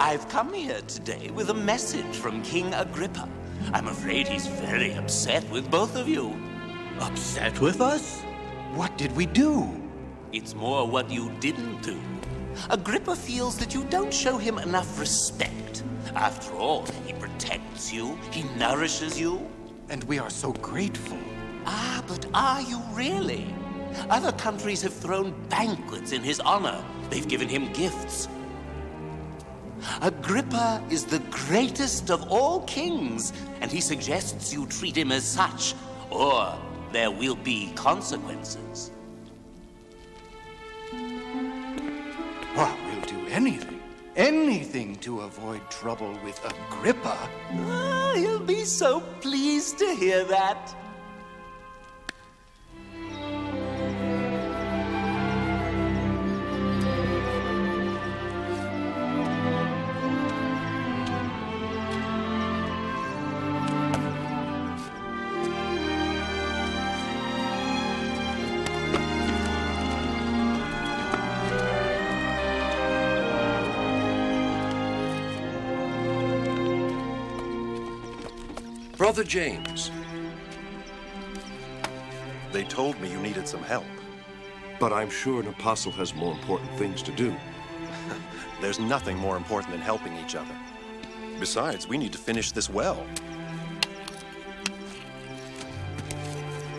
I've come here today with a message from King Agrippa. I'm afraid he's very upset with both of you. Upset with us? What did we do? It's more what you didn't do. Agrippa feels that you don't show him enough respect. After all, he protects you, he nourishes you. And we are so grateful. Ah, but are you really? Other countries have thrown banquets in his honor. They've given him gifts. Agrippa is the greatest of all kings, and he suggests you treat him as such, or there will be consequences. Well, we'll do anything to avoid trouble with Agrippa. Ah, he'll be so pleased to hear that. Brother James. They told me you needed some help. But I'm sure an apostle has more important things to do. There's nothing more important than helping each other. Besides, we need to finish this well.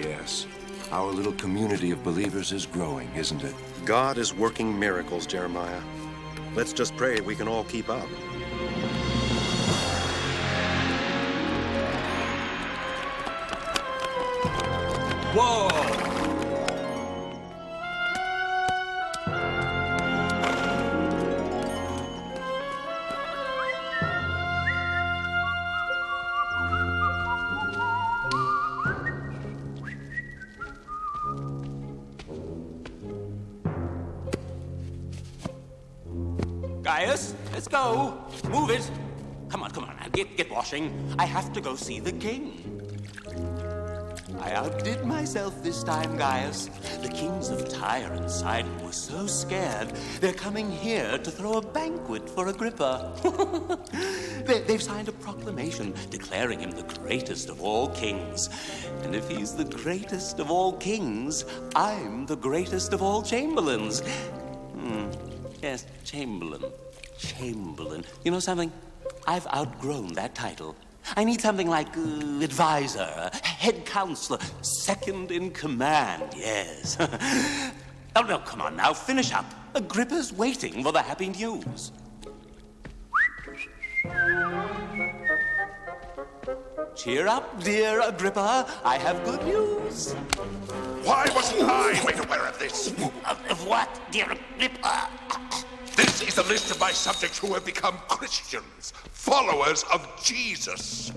Yes, our little community of believers is growing, isn't it? God is working miracles, Jeremiah. Let's just pray we can all keep up. Whoa! Gaius, let's go. Move it. Come on, now. Get washing. I have to go see the king. I outdid myself this time, Gaius. The kings of Tyre and Sidon were so scared, they're coming here to throw a banquet for Agrippa. They've signed a proclamation declaring him the greatest of all kings. And if he's the greatest of all kings, I'm the greatest of all chamberlains. Yes, Chamberlain. You know something? I've outgrown that title. I need something like advisor, head counselor, second in command, yes. Oh, no, come on now, finish up. Agrippa's waiting for the happy news. Cheer up, dear Agrippa. I have good news. Why wasn't I made aware of this? Of what, dear Agrippa? This is a list of my subjects who have become Christians, followers of Jesus.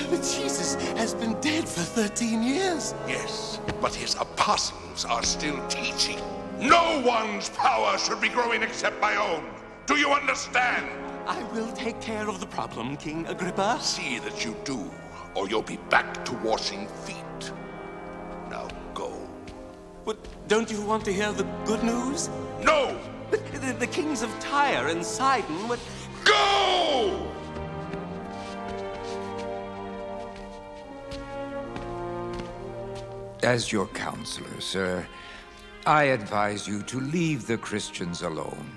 But Jesus has been dead for 13 years. Yes, but his apostles are still teaching. No one's power should be growing except my own. Do you understand? I will take care of the problem, King Agrippa. See that you do, or you'll be back to washing feet. Now go. But don't you want to hear the good news? No! But the kings of Tyre and Sidon would... Go! As your counselor, sir, I advise you to leave the Christians alone.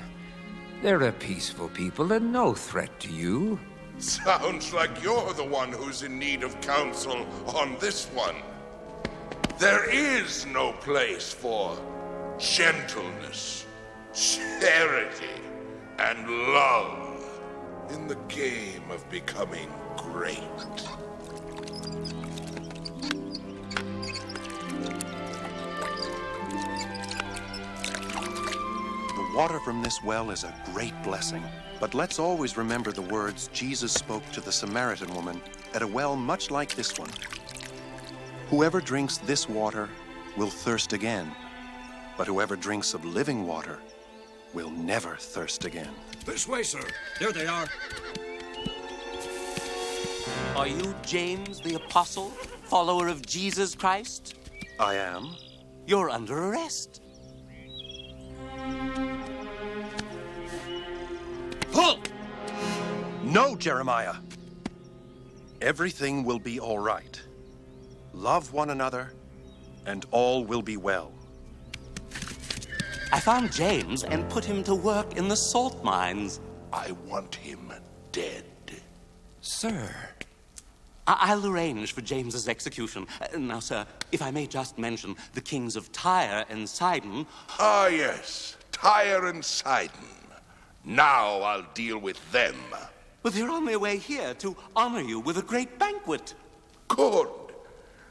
They're a peaceful people and no threat to you. Sounds like you're the one who's in need of counsel on this one. There is no place for gentleness, charity, and love in the game of becoming great. The water from this well is a great blessing. But let's always remember the words Jesus spoke to the Samaritan woman at a well much like this one. Whoever drinks this water will thirst again, but whoever drinks of living water will never thirst again. This way, sir. There they are. Are you James the Apostle, follower of Jesus Christ? I am. You're under arrest. Pull! No, Jeremiah. Everything will be all right. Love one another, and all will be well. I found James and put him to work in the salt mines. I want him dead. Sir. I'll arrange for James's execution. Now, sir, if I may just mention the kings of Tyre and Sidon. Ah, yes. Tyre and Sidon. Now I'll deal with them. Well, they're on their way here to honor you with a great banquet. Good.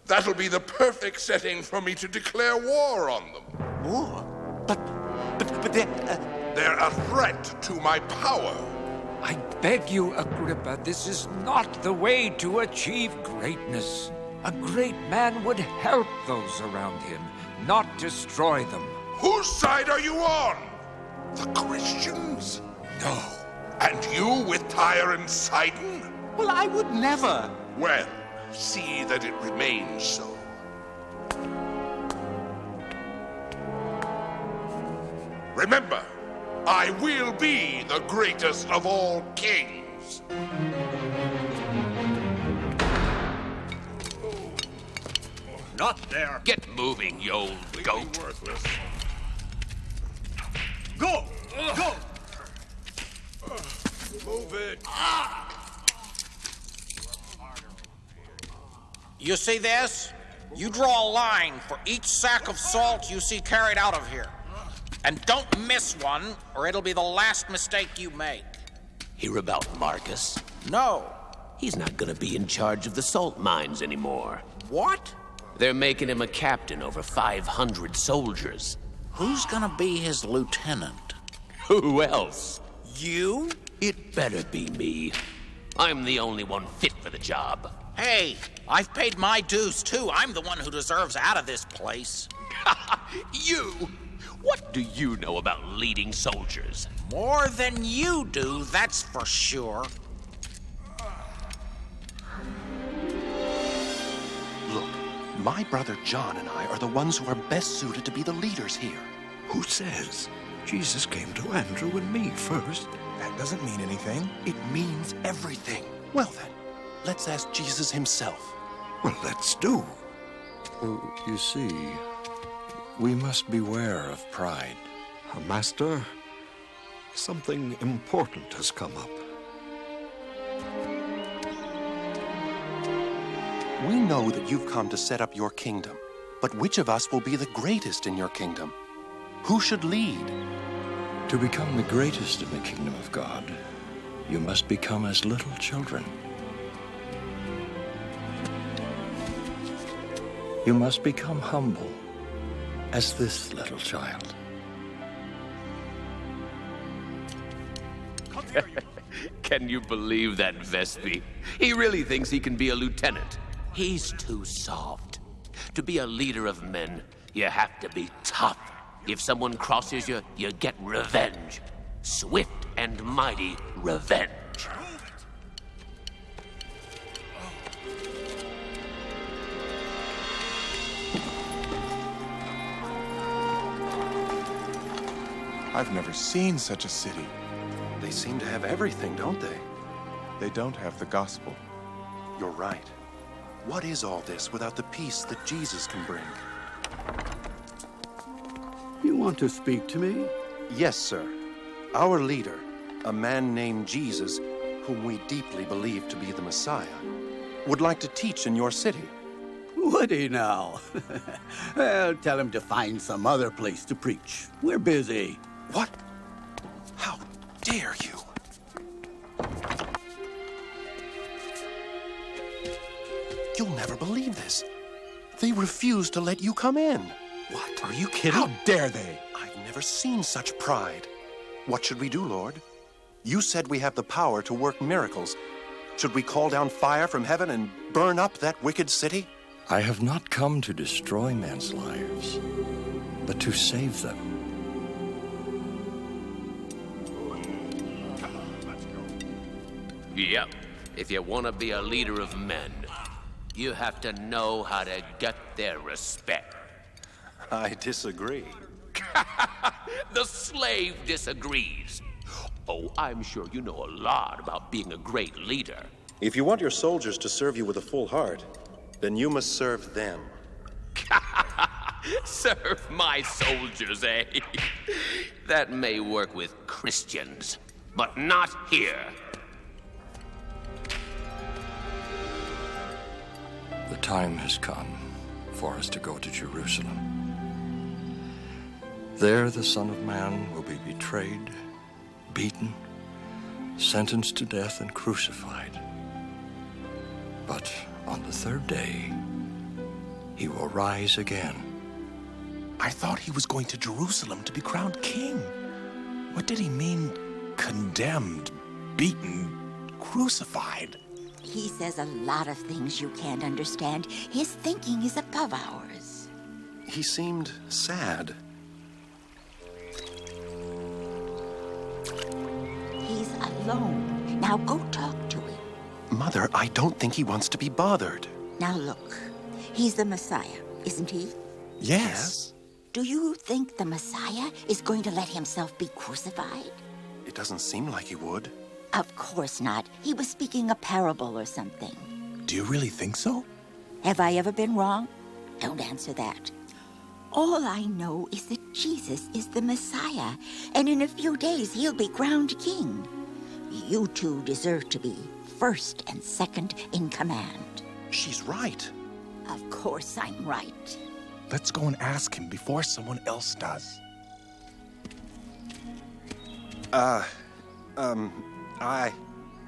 That'll be the perfect setting for me to declare war on them. War? But they're... They're a threat to my power. I beg you, Agrippa, this is not the way to achieve greatness. A great man would help those around him, not destroy them. Whose side are you on? The Christians? No. And you with Tyre and Sidon? Well, I would never. Well, see that it remains so. Remember, I will be the greatest of all kings. Not there. Get moving, you old goat. Worthless. Go! Go! Move it. You see this? You draw a line for each sack of salt you see carried out of here. And don't miss one, or it'll be the last mistake you make. Hear about Marcus? No. He's not gonna be in charge of the salt mines anymore. What? They're making him a captain over 500 soldiers. Who's gonna be his lieutenant? Who else? You? It better be me. I'm the only one fit for the job. Hey, I've paid my dues too. I'm the one who deserves out of this place. You? What do you know about leading soldiers? More than you do, that's for sure. Look, my brother John and I are the ones who are best suited to be the leaders here. Who says? Jesus came to Andrew and me first. That doesn't mean anything. It means everything. Well then, let's ask Jesus himself. Well, let's do. You see, we must beware of pride. Master, something important has come up. We know that you've come to set up your kingdom, but which of us will be the greatest in your kingdom? Who should lead? To become the greatest in the kingdom of God, you must become as little children. You must become humble as this little child. Can you believe that, Vespi? He really thinks he can be a lieutenant. He's too soft. To be a leader of men, you have to be tough. If someone crosses you, you get revenge. Swift and mighty revenge. I've never seen such a city. They seem to have everything, don't they? They don't have the gospel. You're right. What is all this without the peace that Jesus can bring? You want to speak to me? Yes, sir. Our leader, a man named Jesus, whom we deeply believe to be the Messiah, would like to teach in your city. Would he now? Well, tell him to find some other place to preach. We're busy. What? How dare you? You'll never believe this. They refuse to let you come in. What? Are you kidding? How dare they? I've never seen such pride. What should we do, Lord? You said we have the power to work miracles. Should we call down fire from heaven and burn up that wicked city? I have not come to destroy men's lives, but to save them. Yep. If you want to be a leader of men, you have to know how to get their respect. I disagree. The slave disagrees. Oh, I'm sure you know a lot about being a great leader. If you want your soldiers to serve you with a full heart, then you must serve them. Serve my soldiers, eh? That may work with Christians, but not here. The time has come for us to go to Jerusalem. There the Son of Man will be betrayed, beaten, sentenced to death, and crucified. But on the third day, he will rise again. I thought he was going to Jerusalem to be crowned king. What did he mean, condemned, beaten, crucified? He says a lot of things you can't understand. His thinking is above ours. He seemed sad. He's alone. Now go talk to him. Mother, I don't think he wants to be bothered. Now look, he's the Messiah, isn't he? Yes. Do you think the Messiah is going to let himself be crucified? It doesn't seem like he would. Of course not. He was speaking a parable or something. Do you really think so? Have I ever been wrong? Don't answer that. All I know is that Jesus is the Messiah, and in a few days he'll be crowned king. You two deserve to be first and second in command. She's right. Of course I'm right. Let's go and ask him before someone else does.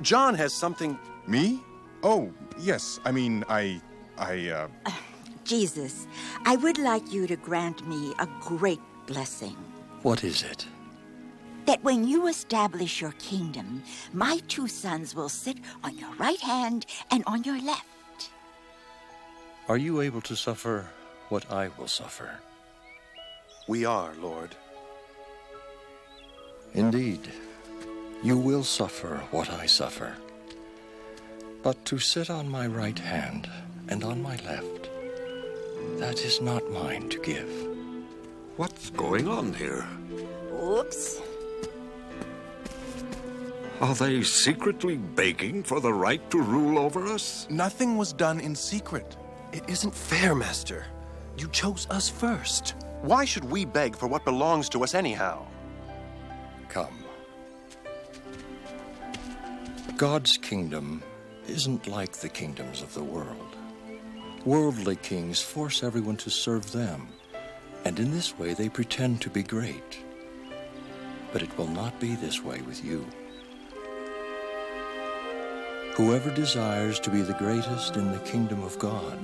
John has something... Me? Oh, yes. Jesus, I would like you to grant me a great blessing. What is it? That when you establish your kingdom, my two sons will sit on your right hand and on your left. Are you able to suffer what I will suffer? We are, Lord. Indeed, you will suffer what I suffer. But to sit on my right hand and on my left, that is not mine to give. What's going on here? Oops. Are they secretly begging for the right to rule over us? Nothing was done in secret. It isn't fair, Master. You chose us first. Why should we beg for what belongs to us anyhow? Come. God's kingdom isn't like the kingdoms of the world. Worldly kings force everyone to serve them, and in this way they pretend to be great. But it will not be this way with you. Whoever desires to be the greatest in the kingdom of God,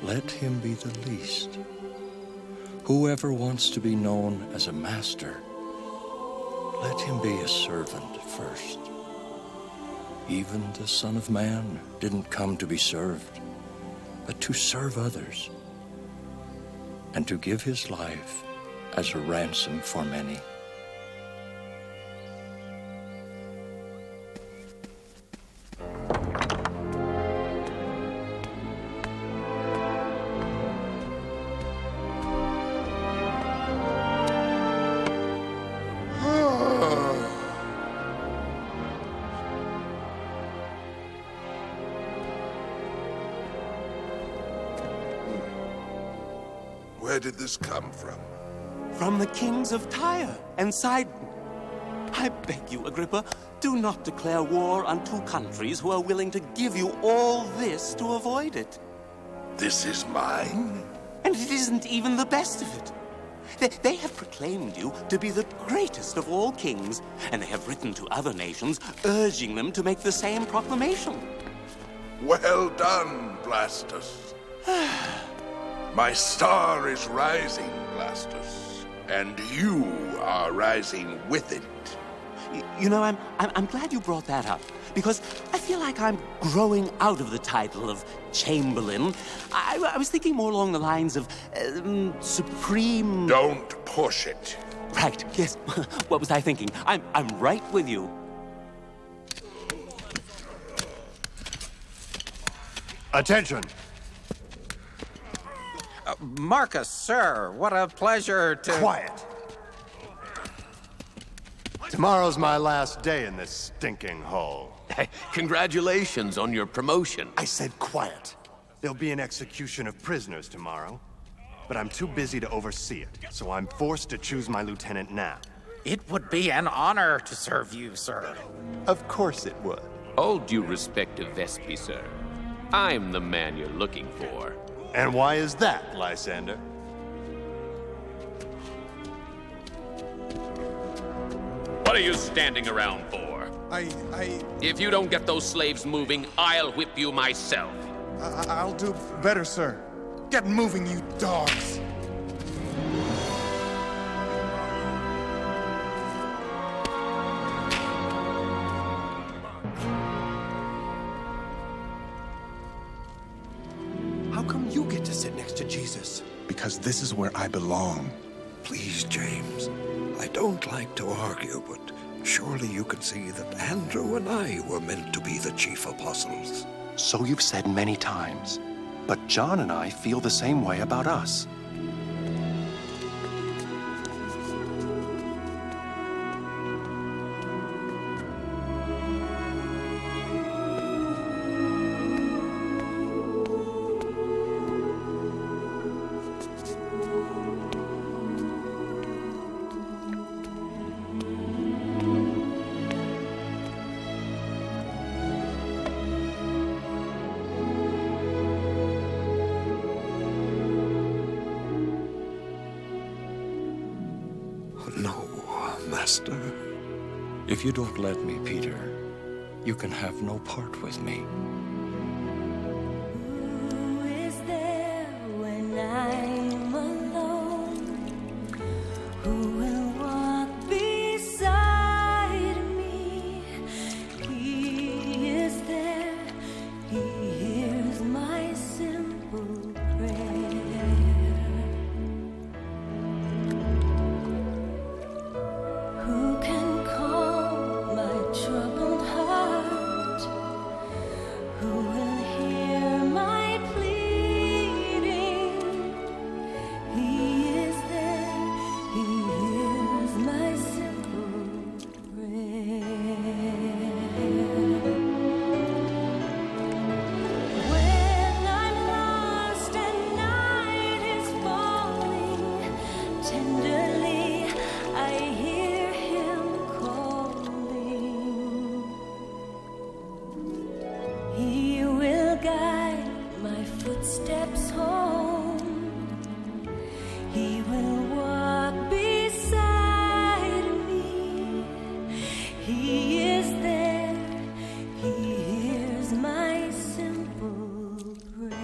let him be the least. Whoever wants to be known as a master, let him be a servant first. Even the Son of Man didn't come to be served, but to serve others, and to give his life as a ransom for many. Where did this come from? From the kings of Tyre and Sidon. I beg you, Agrippa, do not declare war on two countries who are willing to give you all this to avoid it. This is mine? And it isn't even the best of it. They have proclaimed you to be the greatest of all kings, and they have written to other nations urging them to make the same proclamation. Well done, Blastus. My star is rising, Blastus, and you are rising with it. You know, I'm glad you brought that up, because I feel like I'm growing out of the title of Chamberlain. I was thinking more along the lines of Supreme... Don't push it. Right, yes. What was I thinking? I'm right with you. Attention! Marcus, sir, what a pleasure to... Quiet! Tomorrow's my last day in this stinking hole. Congratulations on your promotion. I said quiet. There'll be an execution of prisoners tomorrow, but I'm too busy to oversee it, so I'm forced to choose my lieutenant now. It would be an honor to serve you, sir. Of course it would. All due respect to Vespy, sir. I'm the man you're looking for. And why is that, Lysander? What are you standing around for? If you don't get those slaves moving, I'll whip you myself. I'll do better, sir. Get moving, you dogs. How come you get to sit next to Jesus? Because this is where I belong. Please, James. I don't like to argue, but surely you can see that Andrew and I were meant to be the chief apostles. So you've said many times. But John and I feel the same way about us. No, Master. If you don't let me, Peter, you can have no part with me. Who is there when I'm alone? Who will walk beside me? He is there. He hears my simple prayer. Who can calm my troubled heart? Who will hear my pleading? He is there, he hears my simple prayer. When I'm lost and night is falling, tenderly I hear him calling. He will guide my footsteps home. He will walk beside me. He is there. He hears my simple prayer.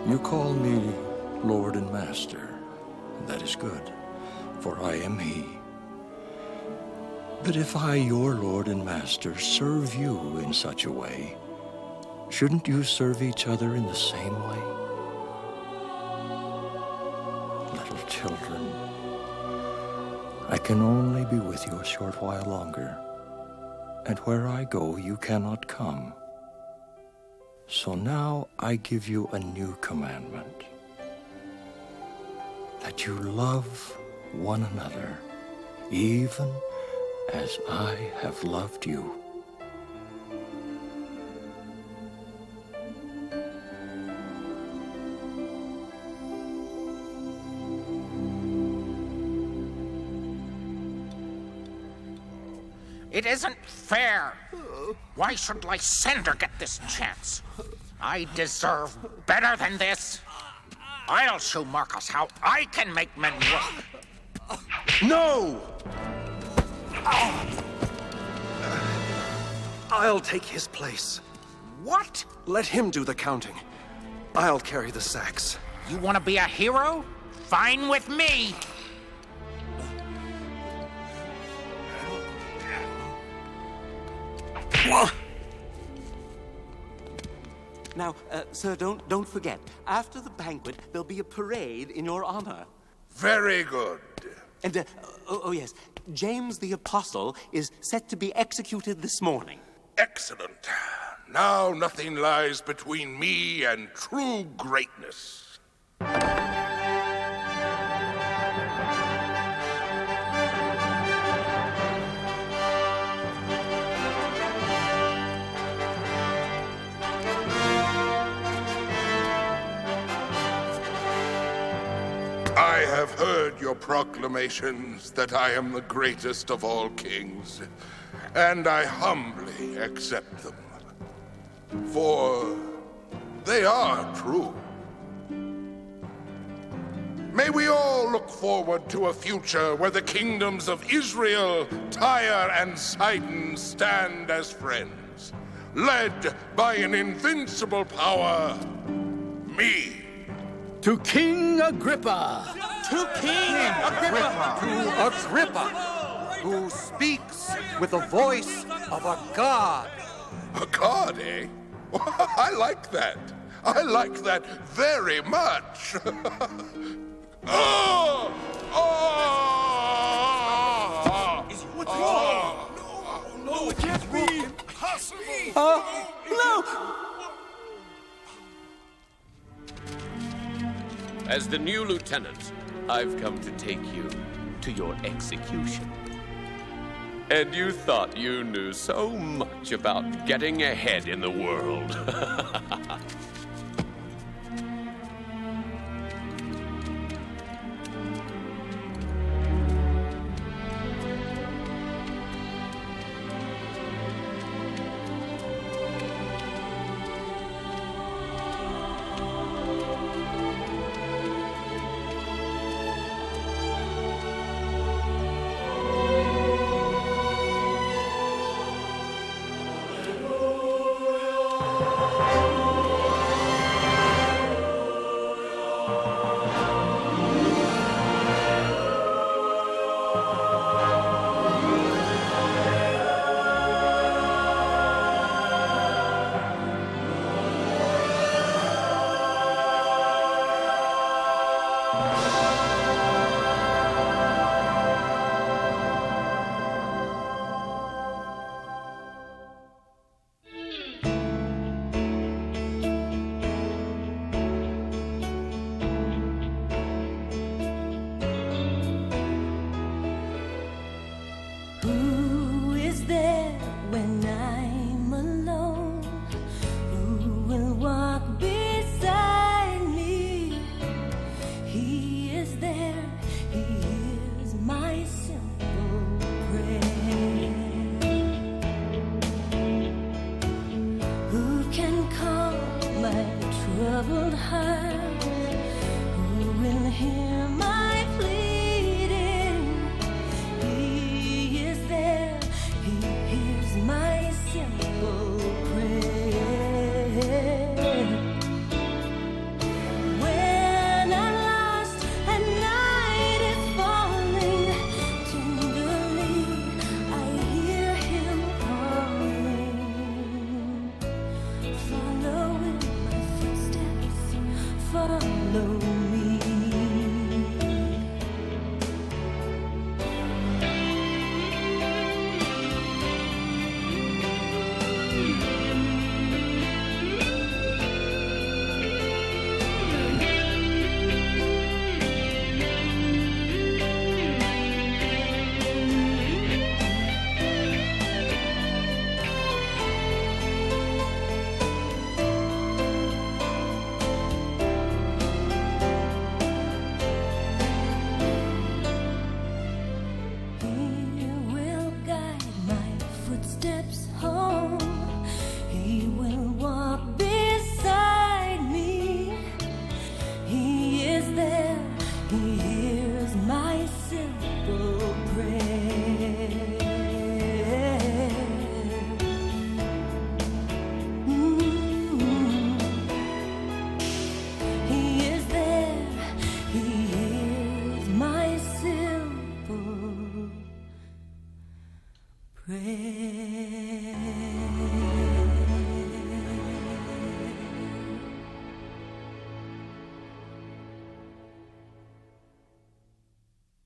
You call me Lord and Master, and that is good, for I am he. But if I, your Lord and Master, serve you in such a way, shouldn't you serve each other in the same way? Little children, I can only be with you a short while longer, and where I go you cannot come. So now I give you a new commandment, that you love one another, even as I have loved you. It isn't fair. Why should Lysander get this chance? I deserve better than this. I'll show Marcus how I can make men work. No! I'll take his place. What? Let him do the counting. I'll carry the sacks. You want to be a hero? Fine with me. Now, sir, don't forget. After the banquet, there'll be a parade in your honor. Very good. And, oh yes, James the Apostle is set to be executed this morning. Excellent. Now nothing lies between me and true greatness. I have heard your proclamations that I am the greatest of all kings, and I humbly accept them, for they are true. May we all look forward to a future where the kingdoms of Israel, Tyre, and Sidon stand as friends, led by an invincible power, me. To King Agrippa! To King Agrippa! To Agrippa, who speaks with the voice of a god. A god, eh? I like that. I like that very much. Oh! Oh! What's wrong? No, it can't be impossible. No! As the new lieutenant, I've come to take you to your execution. And you thought you knew so much about getting ahead in the world. Who is there when I'm alone? Who will walk beside me? He is there, he hears my simple prayer. Who can calm my troubled heart? Who will hear my pleading? He is there, he hears my simple prayer. When I'm lost and night is falling, tenderly I hear him calling. Following my footsteps,